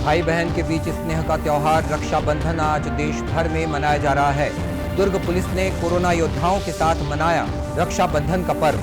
भाई बहन के बीच स्नेह का त्योहार रक्षाबंधन आज देश भर में मनाया जा रहा है। दुर्ग पुलिस ने कोरोना योद्धाओं के साथ मनाया रक्षाबंधन का पर्व।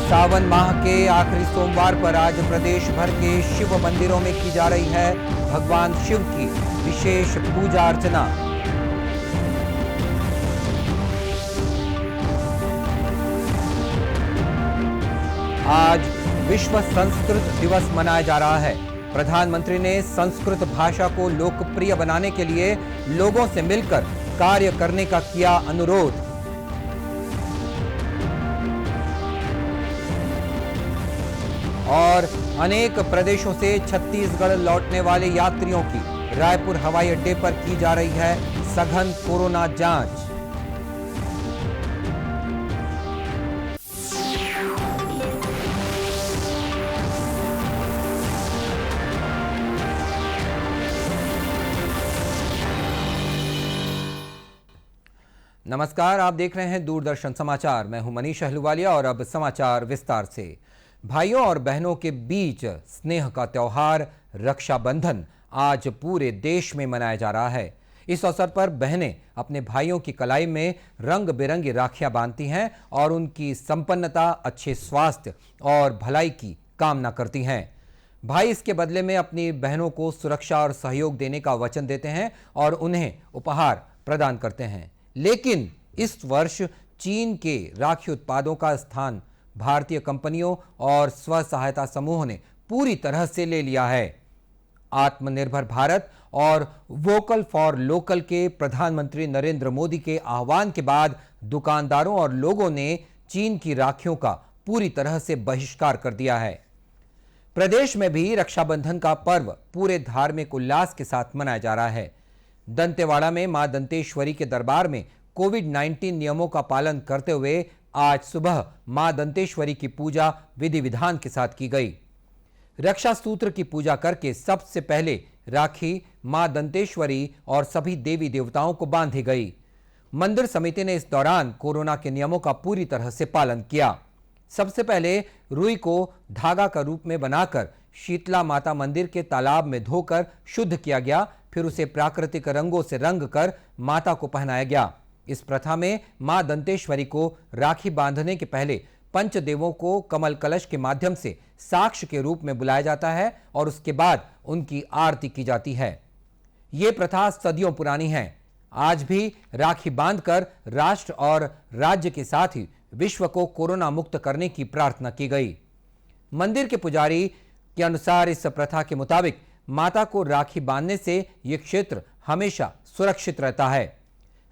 सावन माह के आखिरी सोमवार पर आज प्रदेश भर के शिव मंदिरों में की जा रही है भगवान शिव की विशेष पूजा अर्चना। आज विश्व संस्कृत दिवस मनाया जा रहा है। प्रधानमंत्री ने संस्कृत भाषा को लोकप्रिय बनाने के लिए लोगों से मिलकर कार्य करने का किया अनुरोध। और अनेक प्रदेशों से छत्तीसगढ़ लौटने वाले यात्रियों की रायपुर हवाई अड्डे पर की जा रही है सघन कोरोना जांच। नमस्कार, आप देख रहे हैं दूरदर्शन समाचार। मैं हूं मनीष अहलूवालिया और अब समाचार विस्तार से। भाइयों और बहनों के बीच स्नेह का त्योहार रक्षाबंधन आज पूरे देश में मनाया जा रहा है। इस अवसर पर बहनें अपने भाइयों की कलाई में रंग बिरंगी राखियां बांधती हैं और उनकी संपन्नता, अच्छे स्वास्थ्य और भलाई की कामना करती हैं। भाई इसके बदले में अपनी बहनों को सुरक्षा और सहयोग देने का वचन देते हैं और उन्हें उपहार प्रदान करते हैं। लेकिन इस वर्ष चीन के राखी उत्पादों का स्थान भारतीय कंपनियों और स्व सहायता समूहों ने पूरी तरह से ले लिया है। आत्मनिर्भर भारत और वोकल फॉर लोकल के प्रधानमंत्री नरेंद्र मोदी के आह्वान के बाद दुकानदारों और लोगों ने चीन की राखियों का पूरी तरह से बहिष्कार कर दिया है। प्रदेश में भी रक्षाबंधन का पर्व पूरे धार्मिक उल्लास के साथ मनाया जा रहा है। दंतेवाड़ा में मां दंतेश्वरी के दरबार में कोविड-19 नियमों का पालन करते हुए आज सुबह मां दंतेश्वरी की पूजा विधि विधान के साथ की गई। रक्षा सूत्र की पूजा करके सबसे पहले राखी मां दंतेश्वरी और सभी देवी देवताओं को बांधी गई। मंदिर समिति ने इस दौरान कोरोना के नियमों का पूरी तरह से पालन किया। सबसे पहले रुई को धागा का रूप में बनाकर शीतला माता मंदिर के तालाब में धोकर शुद्ध किया गया। फिर उसे प्राकृतिक रंगों से रंग कर माता को पहनाया गया। इस प्रथा में मां दंतेश्वरी को राखी बांधने के पहले पंचदेवों को कमल कलश के माध्यम से साक्ष्य के रूप में बुलाया जाता है और उसके बाद उनकी आरती की जाती है। ये प्रथा सदियों पुरानी है। आज भी राखी बांधकर राष्ट्र और राज्य के साथ ही विश्व को कोरोना मुक्त करने की प्रार्थना की गई। मंदिर के पुजारी के अनुसार इस प्रथा के मुताबिक माता को राखी बांधने से यह क्षेत्र हमेशा सुरक्षित रहता है।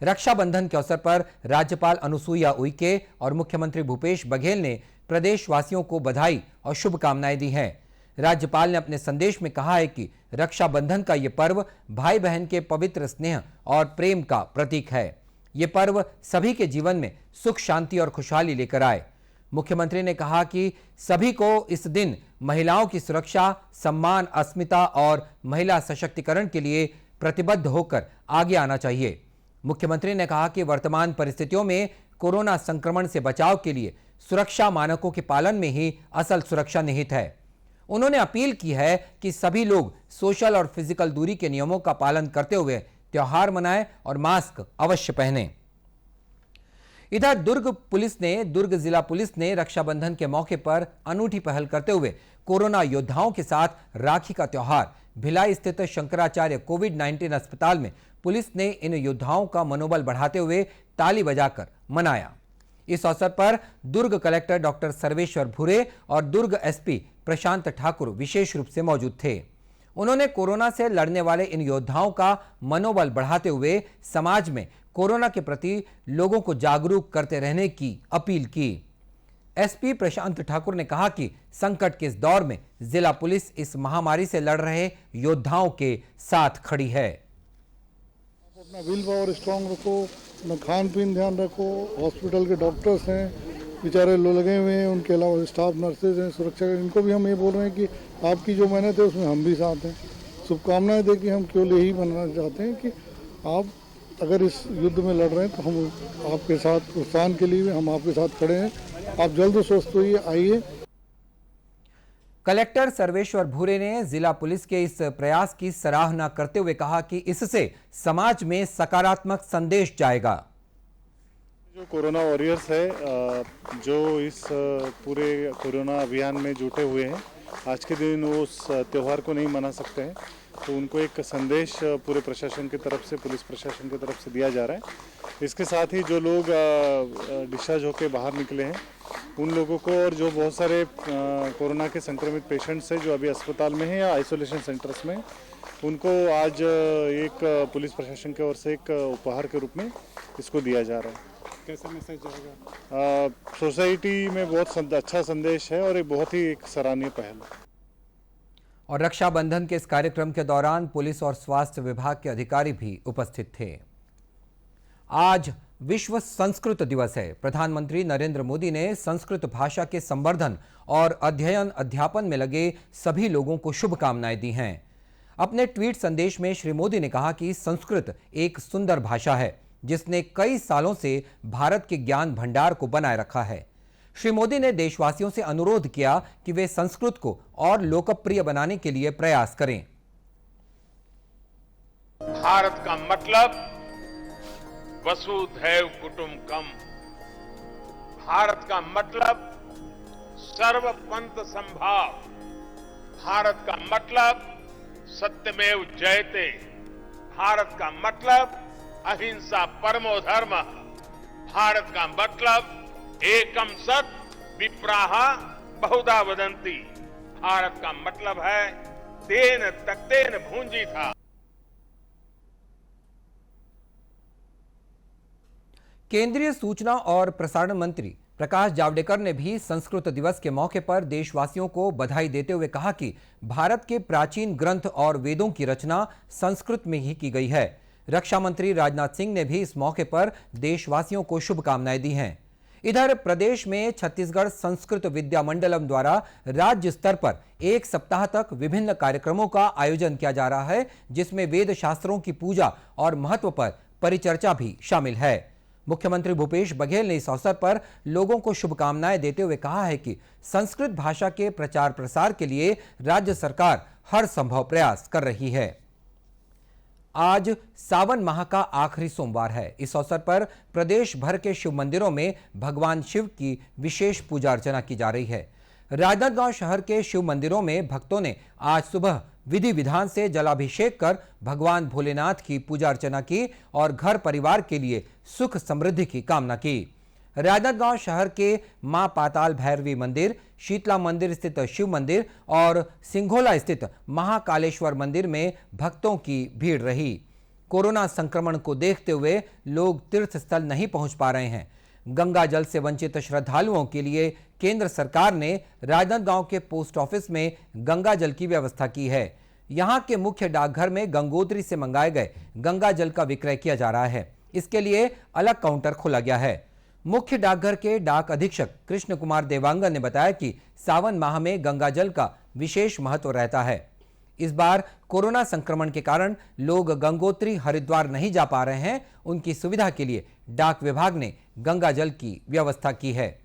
रक्षाबंधन के अवसर पर राज्यपाल अनुसुईया उइके और मुख्यमंत्री भूपेश बघेल ने प्रदेशवासियों को बधाई और शुभकामनाएं दी हैं। राज्यपाल ने अपने संदेश में कहा है कि रक्षाबंधन का यह पर्व भाई बहन के पवित्र स्नेह और प्रेम का प्रतीक है। यह पर्व सभी के जीवन में सुख, शांति और खुशहाली लेकर आए। मुख्यमंत्री ने कहा कि सभी को इस दिन महिलाओं की सुरक्षा, सम्मान, अस्मिता और महिला सशक्तिकरण के लिए प्रतिबद्ध होकर आगे आना चाहिए। मुख्यमंत्री ने कहा कि वर्तमान परिस्थितियों में कोरोना संक्रमण से बचाव के लिए सुरक्षा मानकों के पालन में ही असल सुरक्षा निहित है। उन्होंने अपील की है कि सभी लोग सोशल और फिजिकल दूरी के नियमों का पालन करते हुए त्योहार मनाएं और मास्क अवश्य पहनें। इधर दुर्ग जिला पुलिस ने रक्षाबंधन के मौके पर अनूठी पहल करते हुए कोरोना योद्धाओं के साथ राखी का त्योहार भिलाई स्थित शंकराचार्य कोविड-19 अस्पताल में पुलिस ने इन योद्धाओं का मनोबल बढ़ाते हुए ताली बजाकर मनाया। इस अवसर पर दुर्ग कलेक्टर डॉक्टर सर्वेश्वर भूरे और दुर्ग एसपी प्रशांत ठाकुर विशेष रूप से मौजूद थे। उन्होंने कोरोना से लड़ने वाले इन योद्धाओं का मनोबल बढ़ाते हुए समाज में कोरोना के प्रति लोगों को जागरूक करते रहने की अपील की। एसपी प्रशांत ठाकुर ने कहा कि संकट के इस दौर में जिला पुलिस इस महामारी से लड़ रहे योद्धाओं के साथ खड़ी है। अपना विल पावर स्ट्रांग रखो, अपना खान पीन ध्यान रखो। हॉस्पिटल के डॉक्टर्स हैं, बेचारे लोग लगे हुए हैं, उनके अलावा स्टाफ नर्सेज हैं, सुरक्षा, इनको भी हम ये बोल रहे हैं कि आपकी जो मेहनत है उसमें हम भी साथ हैं। शुभकामनाएं दे कि हम केवल यही बनाना चाहते हैं कि आप अगर इस युद्ध में लड़ रहे हैं तो हम आपके साथ, प्रोत्साहन के लिए हम आपके साथ खड़े हैं। आप जल्द स्वस्थ होइए, आइए। कलेक्टर सर्वेश्वर भूरे ने जिला पुलिस के इस प्रयास की सराहना करते हुए कहा कि इससे समाज में सकारात्मक संदेश जाएगा। जो कोरोना वॉरियर्स है, जो इस पूरे कोरोना अभियान में जुटे हुए हैं, आज के दिन वो उस त्यौहार को नहीं मना सकते हैं, तो उनको एक संदेश पूरे प्रशासन की तरफ से, पुलिस प्रशासन की तरफ से दिया जा रहा है। इसके साथ ही जो लोग डिस्चार्ज होकर बाहर निकले हैं उन लोगों को, और जो बहुत सारे कोरोना के संक्रमित पेशेंट्स हैं जो अभी अस्पताल में हैं या आइसोलेशन सेंटर्स में, उनको आज एक पुलिस प्रशासन की ओर से एक उपहार के रूप में इसको दिया जा रहा है। कैसा मैसेज जाएगा? सोसाइटी में बहुत अच्छा संदेश है और एक बहुत ही एक सराहनीय पहल है। और रक्षाबंधन के इस कार्यक्रम के दौरान पुलिस और स्वास्थ्य विभाग के अधिकारी भी उपस्थित थे। आज विश्व संस्कृत दिवस है। प्रधानमंत्री नरेंद्र मोदी ने संस्कृत भाषा के संवर्धन और अध्ययन अध्यापन में लगे सभी लोगों को शुभकामनाएं दी हैं। अपने ट्वीट संदेश में श्री मोदी ने कहा कि संस्कृत एक सुंदर भाषा है जिसने कई सालों से भारत के ज्ञान भंडार को बनाए रखा है। श्री मोदी ने देशवासियों से अनुरोध किया कि वे संस्कृत को और लोकप्रिय बनाने के लिए प्रयास करें। भारत का मतलब वसुधैव कुटुंबकम। भारत का मतलब सर्वपंथ संभाव। भारत का मतलब सत्यमेव जयते। भारत का मतलब अहिंसा परमो धर्म। भारत का मतलब एकम सत विप्राह बहुधा वदंती। भारत का मतलब है तेन तक्तेन भूंजी था। केंद्रीय सूचना और प्रसारण मंत्री प्रकाश जावड़ेकर ने भी संस्कृत दिवस के मौके पर देशवासियों को बधाई देते हुए कहा कि भारत के प्राचीन ग्रंथ और वेदों की रचना संस्कृत में ही की गई है। रक्षा मंत्री राजनाथ सिंह ने भी इस मौके पर देशवासियों को शुभकामनाएं दी हैं। इधर प्रदेश में छत्तीसगढ़ संस्कृत विद्या मंडलम द्वारा राज्य स्तर पर एक सप्ताह तक विभिन्न कार्यक्रमों का आयोजन किया जा रहा है, जिसमें वेद शास्त्रों की पूजा और महत्व पर परिचर्चा भी शामिल है। मुख्यमंत्री भूपेश बघेल ने इस अवसर पर लोगों को शुभकामनाएं देते हुए कहा है कि संस्कृत भाषा के प्रचार प्रसार के लिए राज्य सरकार हर संभव प्रयास कर रही है। आज सावन माह का आखिरी सोमवार है। इस अवसर पर प्रदेश भर के शिव मंदिरों में भगवान शिव की विशेष पूजा अर्चना की जा रही है। राजनांदगांव शहर के शिव मंदिरों में भक्तों ने आज सुबह विधि विधान से जलाभिषेक कर भगवान भोलेनाथ की पूजा अर्चना की और घर परिवार के लिए सुख समृद्धि की कामना की। राजनांदगांव शहर के मां पाताल भैरवी मंदिर, शीतला मंदिर स्थित शिव मंदिर और सिंघोला स्थित महाकालेश्वर मंदिर में भक्तों की भीड़ रही। कोरोना संक्रमण को देखते हुए लोग तीर्थ स्थल नहीं पहुंच पा रहे हैं। गंगा जल से वंचित श्रद्धालुओं के लिए केंद्र सरकार ने राजनांदगांव के पोस्ट ऑफिस में गंगा जल की व्यवस्था की है। यहां के मुख्य डाकघर में गंगोत्री से मंगाए गए गंगा जल का विक्रय किया जा रहा है। इसके लिए अलग काउंटर खोला गया है। मुख्य डाकघर के डाक अधीक्षक कृष्ण कुमार देवांगन ने बताया कि सावन माह में गंगा जल का विशेष महत्व रहता है। इस बार कोरोना संक्रमण के कारण लोग गंगोत्री हरिद्वार नहीं जा पा रहे हैं। उनकी सुविधा के लिए डाक विभाग ने गंगा जल की व्यवस्था की है।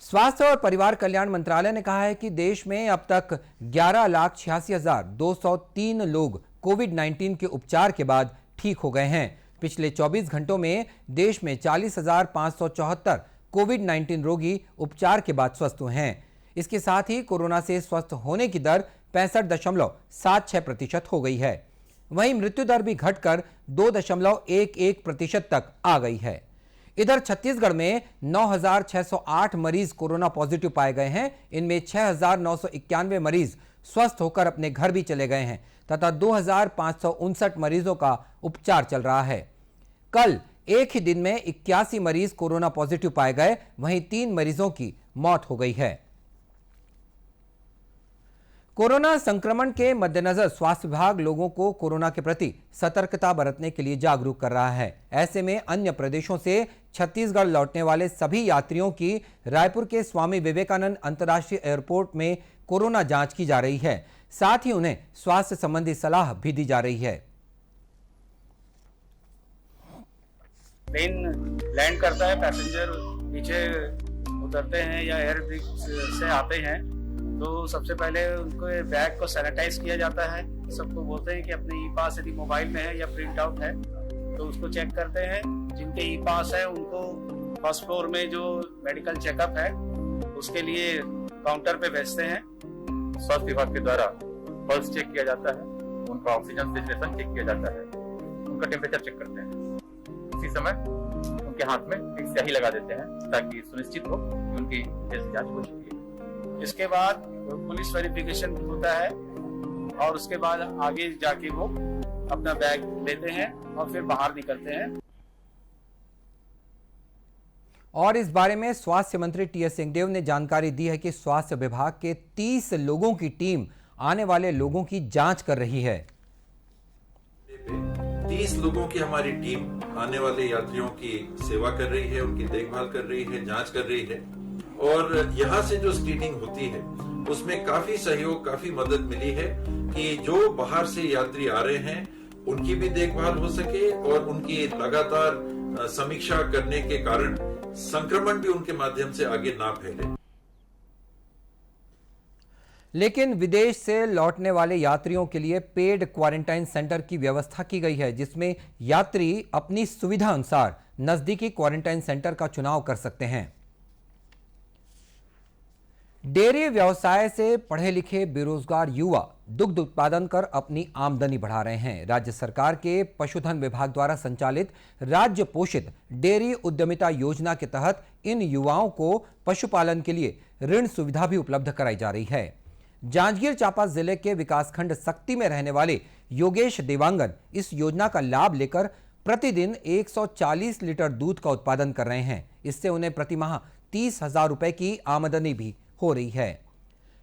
स्वास्थ्य और परिवार कल्याण मंत्रालय ने कहा है कि देश में अब तक 11,86,203 लोग कोविड-19 के उपचार के बाद ठीक हो गए हैं। पिछले 24 घंटों में देश में 40,574 कोविड-19 रोगी उपचार के बाद स्वस्थ हुए हैं। इसके साथ ही कोरोना से स्वस्थ होने की दर 65.76% हो गई है। वहीं मृत्यु दर भी घटकर 2.11% तक आ गई है। इधर छत्तीसगढ़ में 9,608 मरीज कोरोना पॉजिटिव पाए गए हैं। इनमें 6,991 मरीज स्वस्थ होकर अपने घर भी चले गए हैं तथा 2,559 मरीजों का उपचार चल रहा है। कल एक ही दिन में 81 मरीज कोरोना पॉजिटिव पाए गए, वहीं 3 मरीजों की मौत हो गई है। कोरोना संक्रमण के मद्देनजर स्वास्थ्य विभाग लोगों को कोरोना के प्रति सतर्कता बरतने के लिए जागरूक कर रहा है। ऐसे में अन्य प्रदेशों से छत्तीसगढ़ लौटने वाले सभी यात्रियों की रायपुर के स्वामी विवेकानंद अंतर्राष्ट्रीय एयरपोर्ट में कोरोना जांच की जा रही है। साथ ही उन्हें स्वास्थ्य संबंधी सलाह भी दी जा रही है। प्लेन लैंड करता है, पैसेंजर नीचे उतरते हैं या एयर ब्रिज से आते हैं तो सबसे पहले उनको बैग को सैनिटाइज किया जाता है। सबको बोलते हैं कि अपने ई पास यदि मोबाइल में है या प्रिंट आउट है तो उसको चेक करते हैं। जिनके ई पास है उनको फर्स्ट फ्लोर में जो मेडिकल चेकअप है उसके लिए काउंटर पे भेजते हैं। स्वास्थ्य विभाग के द्वारा पल्स चेक किया जाता है, उनका ऑक्सीजन सेचुरेशन चेक किया जाता है, उनका टेम्परेचर चेक करते हैं। उसी समय उनके हाथ में एक स्याही लगा देते हैं ताकि सुनिश्चित हो कि उनकी हेल्थ जांच हो चुकी है। इसके बाद पुलिस वेरिफिकेशन होता है और उसके बाद आगे जाके वो अपना बैग लेते हैं और फिर बाहर निकलते हैं। और इस बारे में स्वास्थ्य मंत्री टी.एस. सिंहदेव ने जानकारी दी है कि स्वास्थ्य विभाग के 30 लोगों की टीम आने वाले लोगों की जांच कर रही है। 30 लोगों की हमारी टीम आने वाले यात्रियों की सेवा कर रही है, उनकी देखभाल कर रही है, जांच कर रही है। और यहाँ से जो स्क्रीनिंग होती है उसमें काफी सहयोग, काफी मदद मिली है कि जो बाहर से यात्री आ रहे हैं उनकी भी देखभाल हो सके और उनकी लगातार समीक्षा करने के कारण संक्रमण भी उनके माध्यम से आगे ना फैले। लेकिन विदेश से लौटने वाले यात्रियों के लिए पेड क्वारंटाइन सेंटर की व्यवस्था की गई है, जिसमें यात्री अपनी सुविधा अनुसार नजदीकी क्वारंटाइन सेंटर का चुनाव कर सकते हैं। डेयरी व्यवसाय से पढ़े लिखे बेरोजगार युवा दुग्ध उत्पादन कर अपनी आमदनी बढ़ा रहे हैं। राज्य सरकार के पशुधन विभाग द्वारा संचालित राज्य पोषित डेयरी उद्यमिता योजना के तहत इन युवाओं को पशुपालन के लिए ऋण सुविधा भी उपलब्ध कराई जा रही है। जांजगीर चांपा जिले के विकासखंड सक्ती में रहने वाले योगेश देवांगन इस योजना का लाभ लेकर प्रतिदिन 140 लीटर दूध का उत्पादन कर रहे हैं। इससे उन्हें प्रतिमाह 30,000 रुपए की आमदनी भी हो रही है।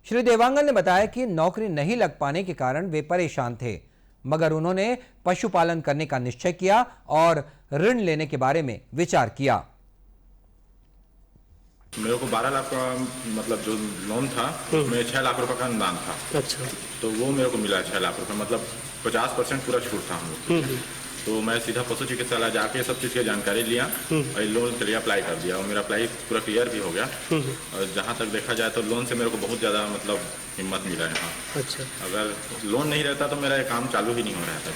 श्री देवांगन ने बताया कि नौकरी नहीं लग पाने के कारण वे परेशान थे, मगर उन्होंने पशुपालन करने का निश्चय किया और ऋण लेने के बारे में विचार किया। मेरे को 12 लाख का मतलब जो लोन था उसमें 6 लाख रुपए का अनुदान था। अच्छा। तो वो मेरे को मिला 6 लाख रुपए, मतलब 50% पूरा छूट था हम लोग। तो मैं सीधा पशु चिकित्सालय जाके सब चीज़ की जानकारी लिया और लोन के लिए अप्लाई कर दिया और मेरा अप्लाई पूरा क्लियर भी हो गया। और जहाँ तक देखा जाए तो लोन से मेरे को बहुत ज़्यादा मतलब हिम्मत मिला है। अच्छा। अगर लोन नहीं रहता तो मेरा ये काम चालू ही नहीं हो रहा था।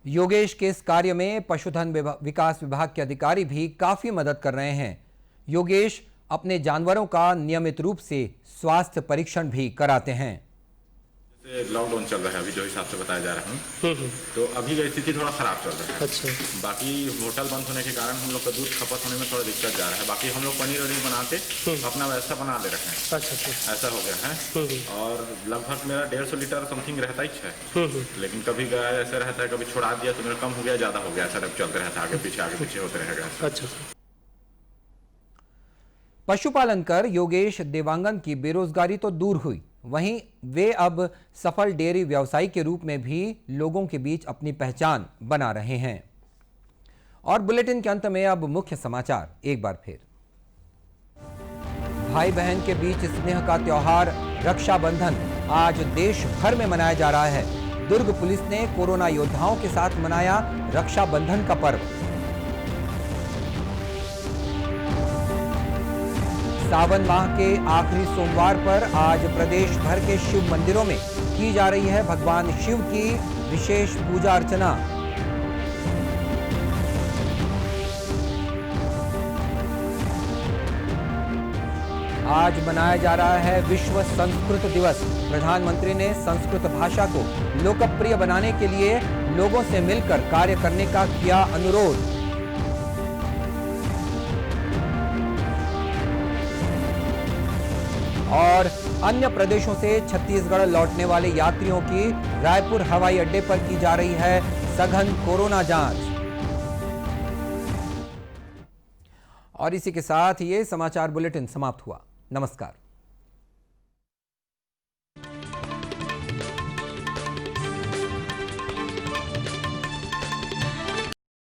योगेश के इस कार्य में पशुधन विकास विभाग के अधिकारी भी काफी मदद कर रहे हैं। योगेश अपने जानवरों का नियमित रूप से स्वास्थ्य परीक्षण भी कराते हैं। लॉकडाउन चल रहा है अभी जो हिसाब से बताया जा रहा है, तो अभी की स्थिति थोड़ा खराब चल रहा है। अच्छा। बाकी होटल बंद होने के कारण हम लोग का दूध खपत होने में थोड़ा दिक्कत जा रहा है। बाकी हम लोग पनीर वनीर बना के अपना व्यवस्था बना ले रहे हैं। अच्छा। ऐसा हो गया है। और लगभग मेरा 150 लीटर समथिंग रहता ही है। लेकिन कभी ऐसा रहता है, कभी छोड़ा दिया तो मेरा कम हो गया, ज्यादा हो गया, ऐसा चलते रहता है, आगे पीछे होते रहेगा। अच्छा। पशुपालन कर योगेश देवांगन की बेरोजगारी तो दूर हुई, वहीं वे अब सफल डेयरी व्यवसायी के रूप में भी लोगों के बीच अपनी पहचान बना रहे हैं। और बुलेटिन के अंत में अब मुख्य समाचार एक बार फिर। भाई बहन के बीच स्नेह का त्योहार रक्षाबंधन आज देश भर में मनाया जा रहा है। दुर्ग पुलिस ने कोरोना योद्धाओं के साथ मनाया रक्षाबंधन का पर्व। सावन माह के आखिरी सोमवार पर आज प्रदेश भर के शिव मंदिरों में की जा रही है भगवान शिव की विशेष पूजा अर्चना। आज मनाया जा रहा है विश्व संस्कृत दिवस। प्रधानमंत्री ने संस्कृत भाषा को लोकप्रिय बनाने के लिए लोगों से मिलकर कार्य करने का किया अनुरोध। और अन्य प्रदेशों से छत्तीसगढ़ लौटने वाले यात्रियों की रायपुर हवाई अड्डे पर की जा रही है सघन कोरोना जांच। और इसी के साथ ये समाचार बुलेटिन समाप्त हुआ। नमस्कार।